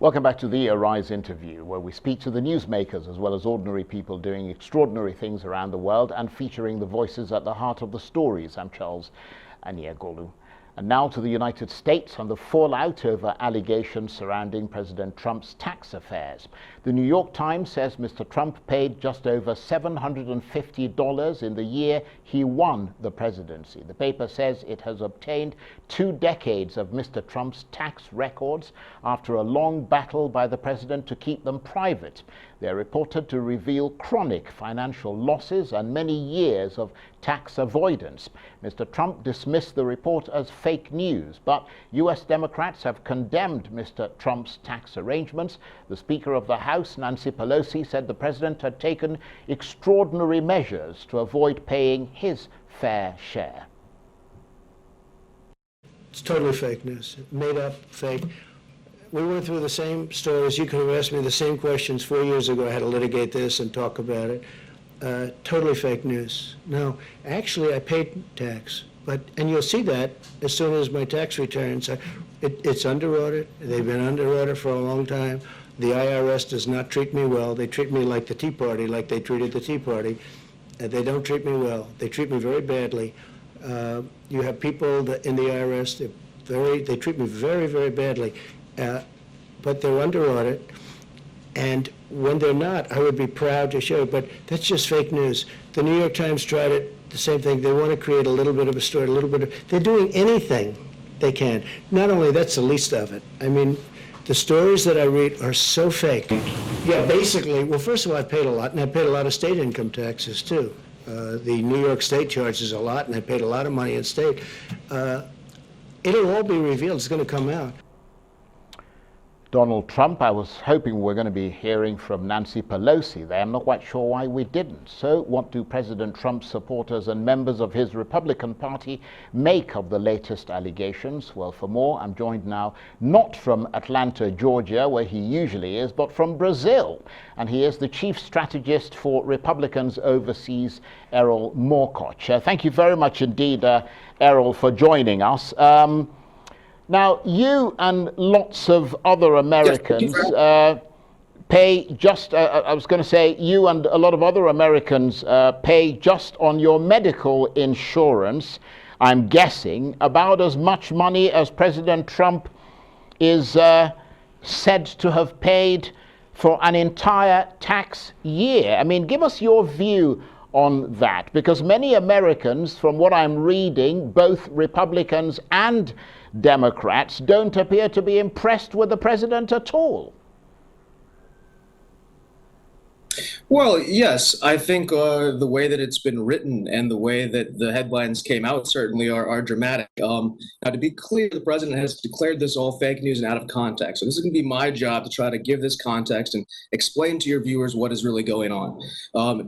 Welcome back to the Arise interview, where we speak to the newsmakers as well as ordinary people doing extraordinary things around the world and featuring the voices at the heart of the stories. I'm Charles Aniagolu. And now to the United States and the fallout over allegations surrounding President Trump's tax affairs. The New York Times says Mr. Trump paid just over $750 in the year he won the presidency. The paper says it has obtained 2 decades of Mr. Trump's tax records after a long battle by the president to keep them private. They're reported to reveal chronic financial losses and many years of tax avoidance. Mr. Trump dismissed the report as fake news, but U.S. Democrats have condemned Mr. Trump's tax arrangements. The Speaker of the House, Nancy Pelosi, said the president had taken extraordinary measures to avoid paying his fair share. It's totally fake news, made up, fake. We went through the same stories. You could have asked me the same questions 4 years ago. I had to litigate this and talk about it. Totally fake news. No, actually, I paid tax, and you'll see that as soon as my tax returns. It's under audit. They've been under audit for a long time. The IRS does not treat me well. They treat me like the Tea Party, like they treated the Tea Party. They don't treat me well. They treat me very badly. You have people in the IRS. They treat me very, very badly. But they're under audit, and when they're not, I would be proud to show, but that's just fake news. The New York Times tried it, the same thing. They want to create a little bit of a story, they're doing anything they can. Not only that's the least of it. I mean, the stories that I read are so fake. Yeah, basically, well, first of all, I paid a lot, and I paid a lot of state income taxes, too. The New York State charges a lot, and I paid a lot of money in state. It'll all be revealed. It's going to come out. Donald Trump, I was hoping we're going to be hearing from Nancy Pelosi there. I'm not quite sure why we didn't. So what do President Trump's supporters and members of his Republican Party make of the latest allegations? Well, for more, I'm joined now not from Atlanta, Georgia, where he usually is, but from Brazil. And he is the chief strategist for Republicans overseas, Erol Morkoc. Thank you very much indeed, Erol, for joining us. Now, you and lots of other Americans pay just, I was going to say, you and a lot of other Americans pay just on your medical insurance, I'm guessing, about as much money as President Trump is said to have paid for an entire tax year. I mean, give us your view on that, because many Americans, from what I'm reading, both Republicans and Democrats, don't appear to be impressed with the president at all. Well, yes, I think the way that it's been written and the way that the headlines came out certainly are dramatic. Now, to be clear, the president has declared this all fake news and out of context. So this is going to be my job to try to give this context and explain to your viewers what is really going on.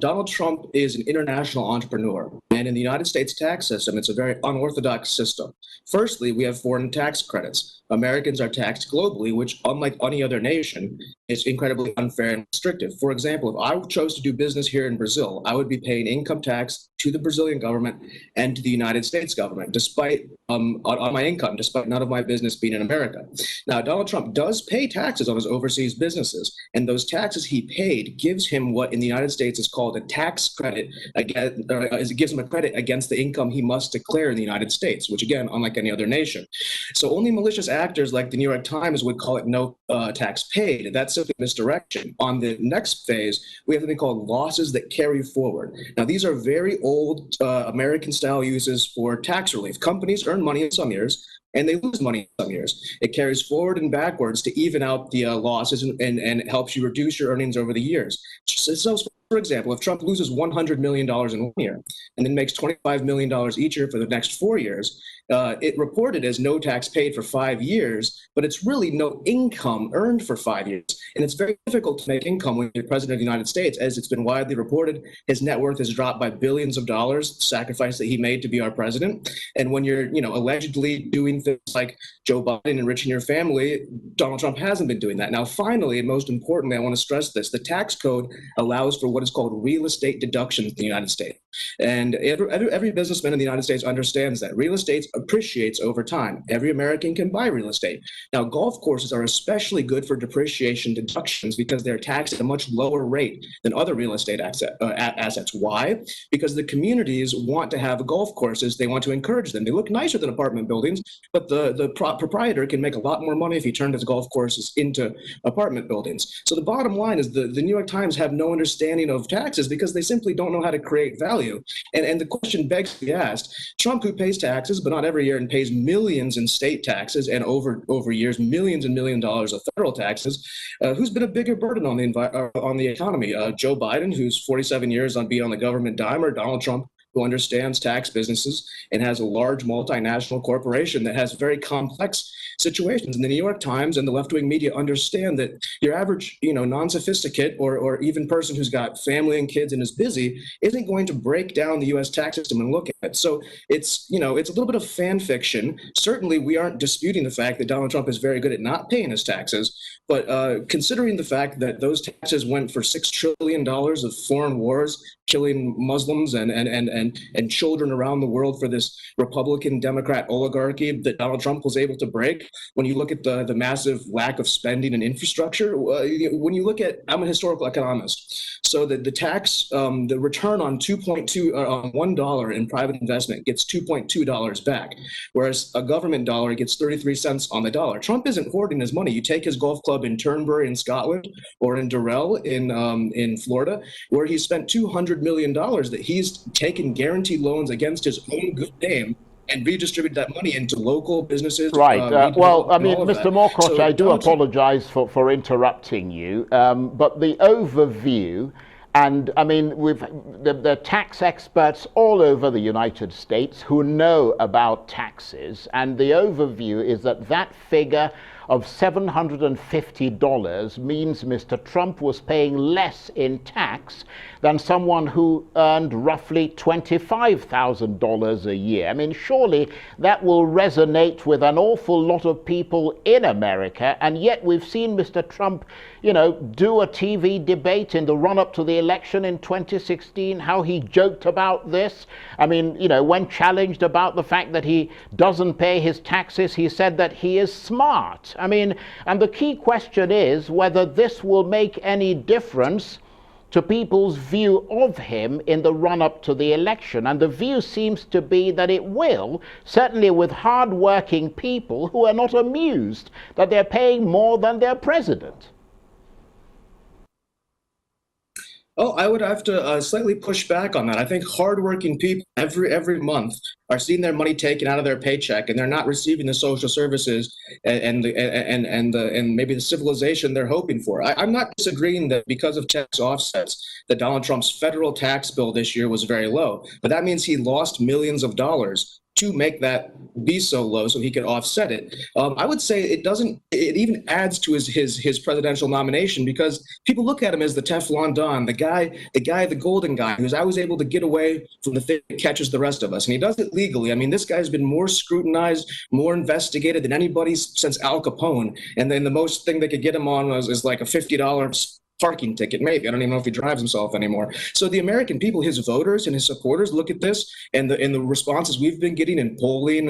Donald Trump is an international entrepreneur. And in the United States tax system, it's a very unorthodox system. Firstly, we have foreign tax credits. Americans are taxed globally, which, unlike any other nation, is incredibly unfair and restrictive. For example, if I chose to do business here in Brazil, I would be paying income tax to the Brazilian government and to the United States government, despite on my income, despite none of my business being in America. Now, Donald Trump does pay taxes on his overseas businesses, and those taxes he paid gives him what in the United States is called a tax credit. It gives him a credit against the income he must declare in the United States, which again, unlike any other nation. So only malicious actors like the New York Times would call it no tax paid. That's simply misdirection. On the next phase, we have something called losses that carry forward. Now, these are very old American-style uses for tax relief. Companies earn money in some years, and they lose money in some years. It carries forward and backwards to even out the losses and helps you reduce your earnings over the years. So, for example, if Trump loses $100 million in 1 year and then makes $25 million each year for the next 4 years, it reported as no tax paid for 5 years, but it's really no income earned for 5 years. And it's very difficult to make income when you're president of the United States. As it's been widely reported, his net worth has dropped by billions of dollars, the sacrifice that he made to be our president. And when you're, allegedly doing things like Joe Biden enriching your family, Donald Trump hasn't been doing that. Now, finally, and most importantly, I want to stress this, the tax code allows for what is called real estate deductions in the United States. And every businessman in the United States understands that real estate appreciates over time. Every American can buy real estate. Now, golf courses are especially good for depreciation deductions because they're taxed at a much lower rate than other real estate assets. Why? Because the communities want to have golf courses. They want to encourage them. They look nicer than apartment buildings, but the proprietor can make a lot more money if he turned his golf courses into apartment buildings. So the bottom line is the New York Times have no understanding of taxes because they simply don't know how to create value. And the question begs to be asked, Trump, who pays taxes, but not every year, and pays millions in state taxes and over years, millions and millions of dollars of federal taxes, who's been a bigger burden on the economy? Joe Biden, who's 47 years on being on the government dime, or Donald Trump, who understands tax businesses and has a large multinational corporation that has very complex situations. And the New York Times and the left-wing media understand that your average, non-sophisticate or even person who's got family and kids and is busy isn't going to break down the U.S. tax system and look at it. So it's a little bit of fan fiction. Certainly, we aren't disputing the fact that Donald Trump is very good at not paying his taxes. But considering the fact that those taxes went for $6 trillion of foreign wars, killing Muslims and children around the world for this Republican Democrat oligarchy that Donald Trump was able to break, when you look at the massive lack of spending and infrastructure, when you look at, I'm a historical economist, so the tax, the return on $1 in private investment gets $2.2 back, whereas a government dollar gets 33 cents on the dollar. Trump isn't hoarding his money. You take his golf club in Turnberry in Scotland or in Durrell in Florida, where he spent $200 million that he's taken guaranteed loans against his own good name and redistribute that money into local businesses. Right. Well, I mean, Mr. Morkoc, so I do apologize for interrupting you, but the overview, and I mean, the tax experts all over the United States who know about taxes, and the overview is that figure of $750 means Mr. Trump was paying less in tax than someone who earned roughly $25,000 a year. I mean, surely that will resonate with an awful lot of people in America, and yet we've seen Mr. Trump, do a TV debate in the run-up to the election in 2016, how he joked about this. I mean, when challenged about the fact that he doesn't pay his taxes, he said that he is smart. I mean, and the key question is whether this will make any difference to people's view of him in the run-up to the election. And the view seems to be that it will, certainly with hard-working people who are not amused that they're paying more than their president. Oh, I would have to slightly push back on that. I think hardworking people every month are seeing their money taken out of their paycheck, and they're not receiving the social services and maybe the civilization they're hoping for. I'm not disagreeing that because of tax offsets, that Donald Trump's federal tax bill this year was very low, but that means he lost millions of dollars to make that be so low so he could offset it. I would say it even adds to his presidential nomination, because people look at him as the Teflon Don, the golden guy who's always able to get away from the thing that catches the rest of us. And he does it legally. I mean, this guy's been more scrutinized, more investigated than anybody since Al Capone. And then the most thing they could get him on is like a $50 parking ticket, maybe. I don't even know if he drives himself anymore. So the American people, his voters and his supporters, look at this, and the responses we've been getting in polling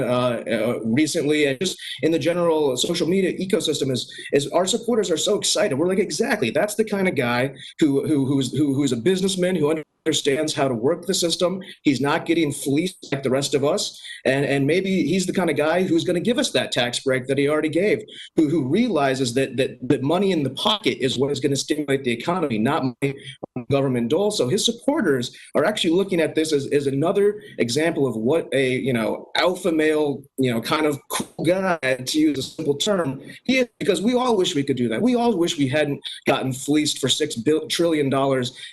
recently, and just in the general social media ecosystem, is our supporters are so excited. We're like, exactly, that's the kind of guy who's a businessman who understands how to work the system. He's not getting fleeced like the rest of us, and maybe he's the kind of guy who's going to give us that tax break that he already gave, who realizes that money in the pocket is what is going to stimulate the economy, not money on government dole. So his supporters are actually looking at this as another example of what a alpha male kind of cool guy, to use a simple term, he is, because we all wish we could do that. We all wish we hadn't gotten fleeced for $6 trillion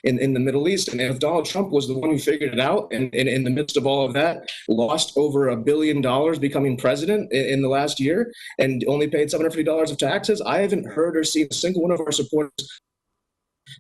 in the Middle East. And if Donald Trump was the one who figured it out, and in the midst of all of that, lost over $1 billion becoming president in the last year and only paid $750 of taxes, I haven't heard or seen a single one of our supporters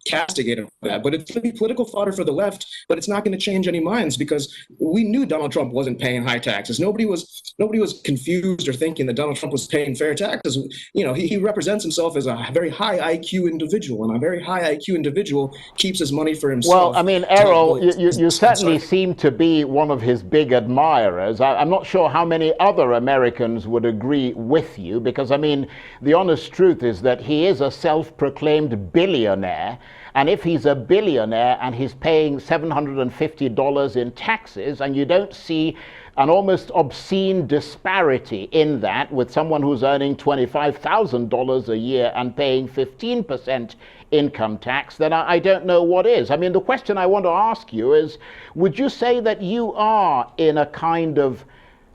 castigate him for that. But it's going to be political fodder for the left, but it's not going to change any minds, because we knew Donald Trump wasn't paying high taxes. Nobody was confused or thinking that Donald Trump was paying fair taxes. You know, he represents himself as a very high IQ individual, and a very high IQ individual keeps his money for himself. Well, I mean, Erol, you certainly seem to be one of his big admirers. I'm not sure how many other Americans would agree with you, because, I mean, the honest truth is that he is a self-proclaimed billionaire. And if he's a billionaire and he's paying $750 in taxes, and you don't see an almost obscene disparity in that with someone who's earning $25,000 a year and paying 15% income tax, then I don't know what is. I mean, the question I want to ask you is, would you say that you are in a kind of,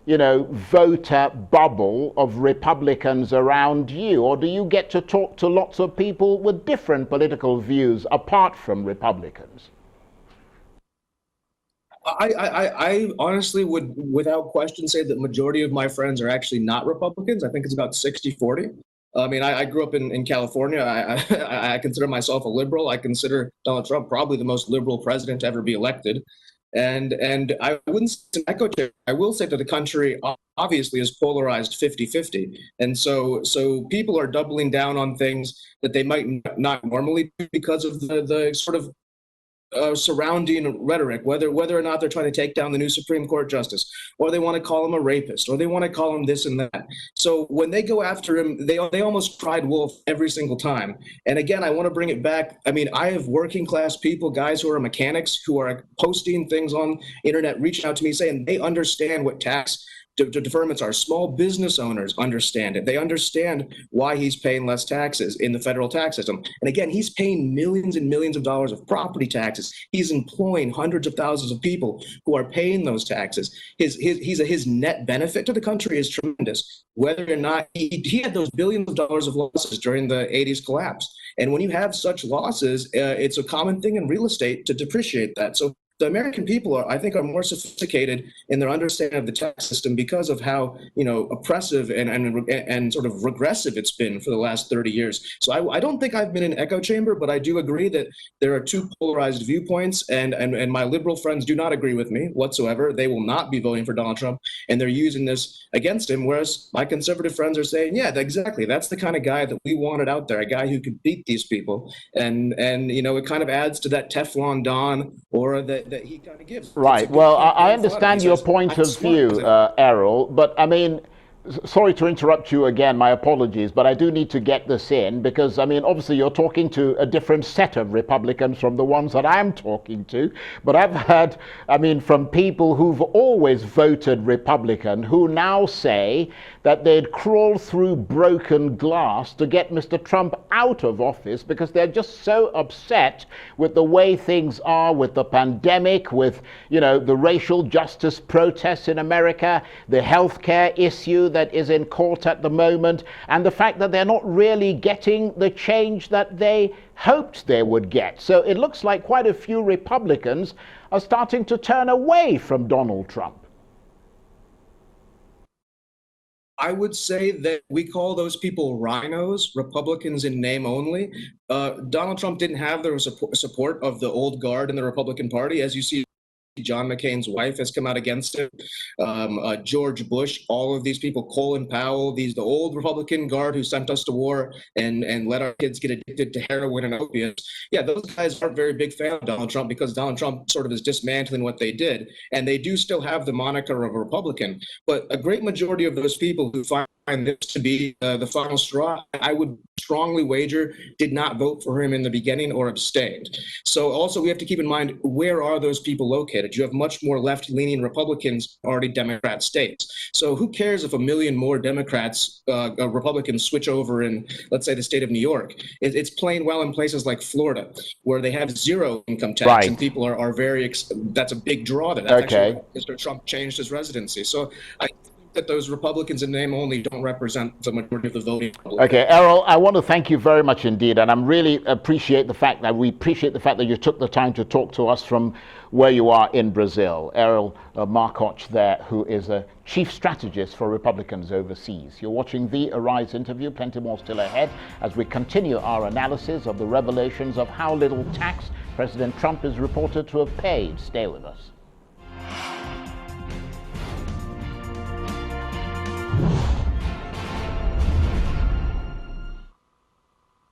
you know, voter bubble of Republicans around you, or do you get to talk to lots of people with different political views apart from Republicans? I honestly would, without question, say that majority of my friends are actually not Republicans. I think it's about 60-40. I mean, I grew up in California. I consider myself a liberal. I consider Donald Trump probably the most liberal president to ever be elected. And I wouldn't say it's an echo chamber. I will say that the country obviously is polarized 50-50. And so people are doubling down on things that they might not normally do because of the sort of surrounding rhetoric, whether or not they're trying to take down the new Supreme Court justice, or they want to call him a rapist, or they want to call him this and that. So when they go after him, they almost cried wolf every single time. And again, I want to bring it back. I mean, I have working class people, guys who are mechanics, who are posting things on internet, reaching out to me saying they understand what tax deferments are. Small business owners understand it. They understand why he's paying less taxes in the federal tax system. And again, he's paying millions and millions of dollars of property taxes. He's employing hundreds of thousands of people who are paying those taxes. His net benefit to the country is tremendous. Whether or not he had those billions of dollars of losses during the 80s collapse. And when you have such losses, it's a common thing in real estate to depreciate that. So the American people I think, are more sophisticated in their understanding of the tax system because of how, you know, oppressive and sort of regressive it's been for the last 30 years. So I don't think I've been in an echo chamber, but I do agree that there are two polarized viewpoints, and my liberal friends do not agree with me whatsoever. They will not be voting for Donald Trump, and they're using this against him, whereas my conservative friends are saying, yeah, exactly, that's the kind of guy that we wanted out there, a guy who could beat these people. And you know, it kind of adds to that Teflon Don aura that he kind of gives. Right. Well, I understand your point of view, Errol, but I mean, sorry to interrupt you again, my apologies, but I do need to get this in because, I mean, obviously you're talking to a different set of Republicans from the ones that I'm talking to, but I've heard, I mean, from people who've always voted Republican who now say that they'd crawl through broken glass to get Mr. Trump out of office because they're just so upset with the way things are, with the pandemic, with, you know, the racial justice protests in America, the healthcare issue that is in court at the moment, and the fact that they're not really getting the change that they hoped they would get. So it looks like quite a few Republicans are starting to turn away from Donald Trump. I would say that we call those people rhinos, Republicans in name only. Donald Trump didn't have the support of the old guard in the Republican Party. As you see, John McCain's wife has come out against it. George Bush, all of these people, Colin Powell, the old Republican guard who sent us to war and let our kids get addicted to heroin and opiates. Yeah, those guys aren't very big fan of Donald Trump because Donald Trump sort of is dismantling what they did. And they do still have the moniker of a Republican. But a great majority of those people who find this to be the final straw, I would strongly wager, did not vote for him in the beginning or abstained. So also we have to keep in mind, where are those people located? You have much more left-leaning Republicans already Democrat states. So who cares if a million more Democrats, Republicans switch over in, let's say, the state of New York? It's playing well in places like Florida, where they have zero income tax, right, and people are very, that's a big draw there. That's actually why Mr. Trump changed his residency. So that those Republicans in name only don't represent the majority of the voting public. Okay, Erol, I want to thank you very much indeed, and I'm really appreciate the fact that you took the time to talk to us from where you are in Brazil. Erol Morkoc there, who is a chief strategist for Republicans overseas. You're watching the Arise interview. Plenty more still ahead as we continue our analysis of the revelations of how little tax President Trump is reported to have paid. Stay with us.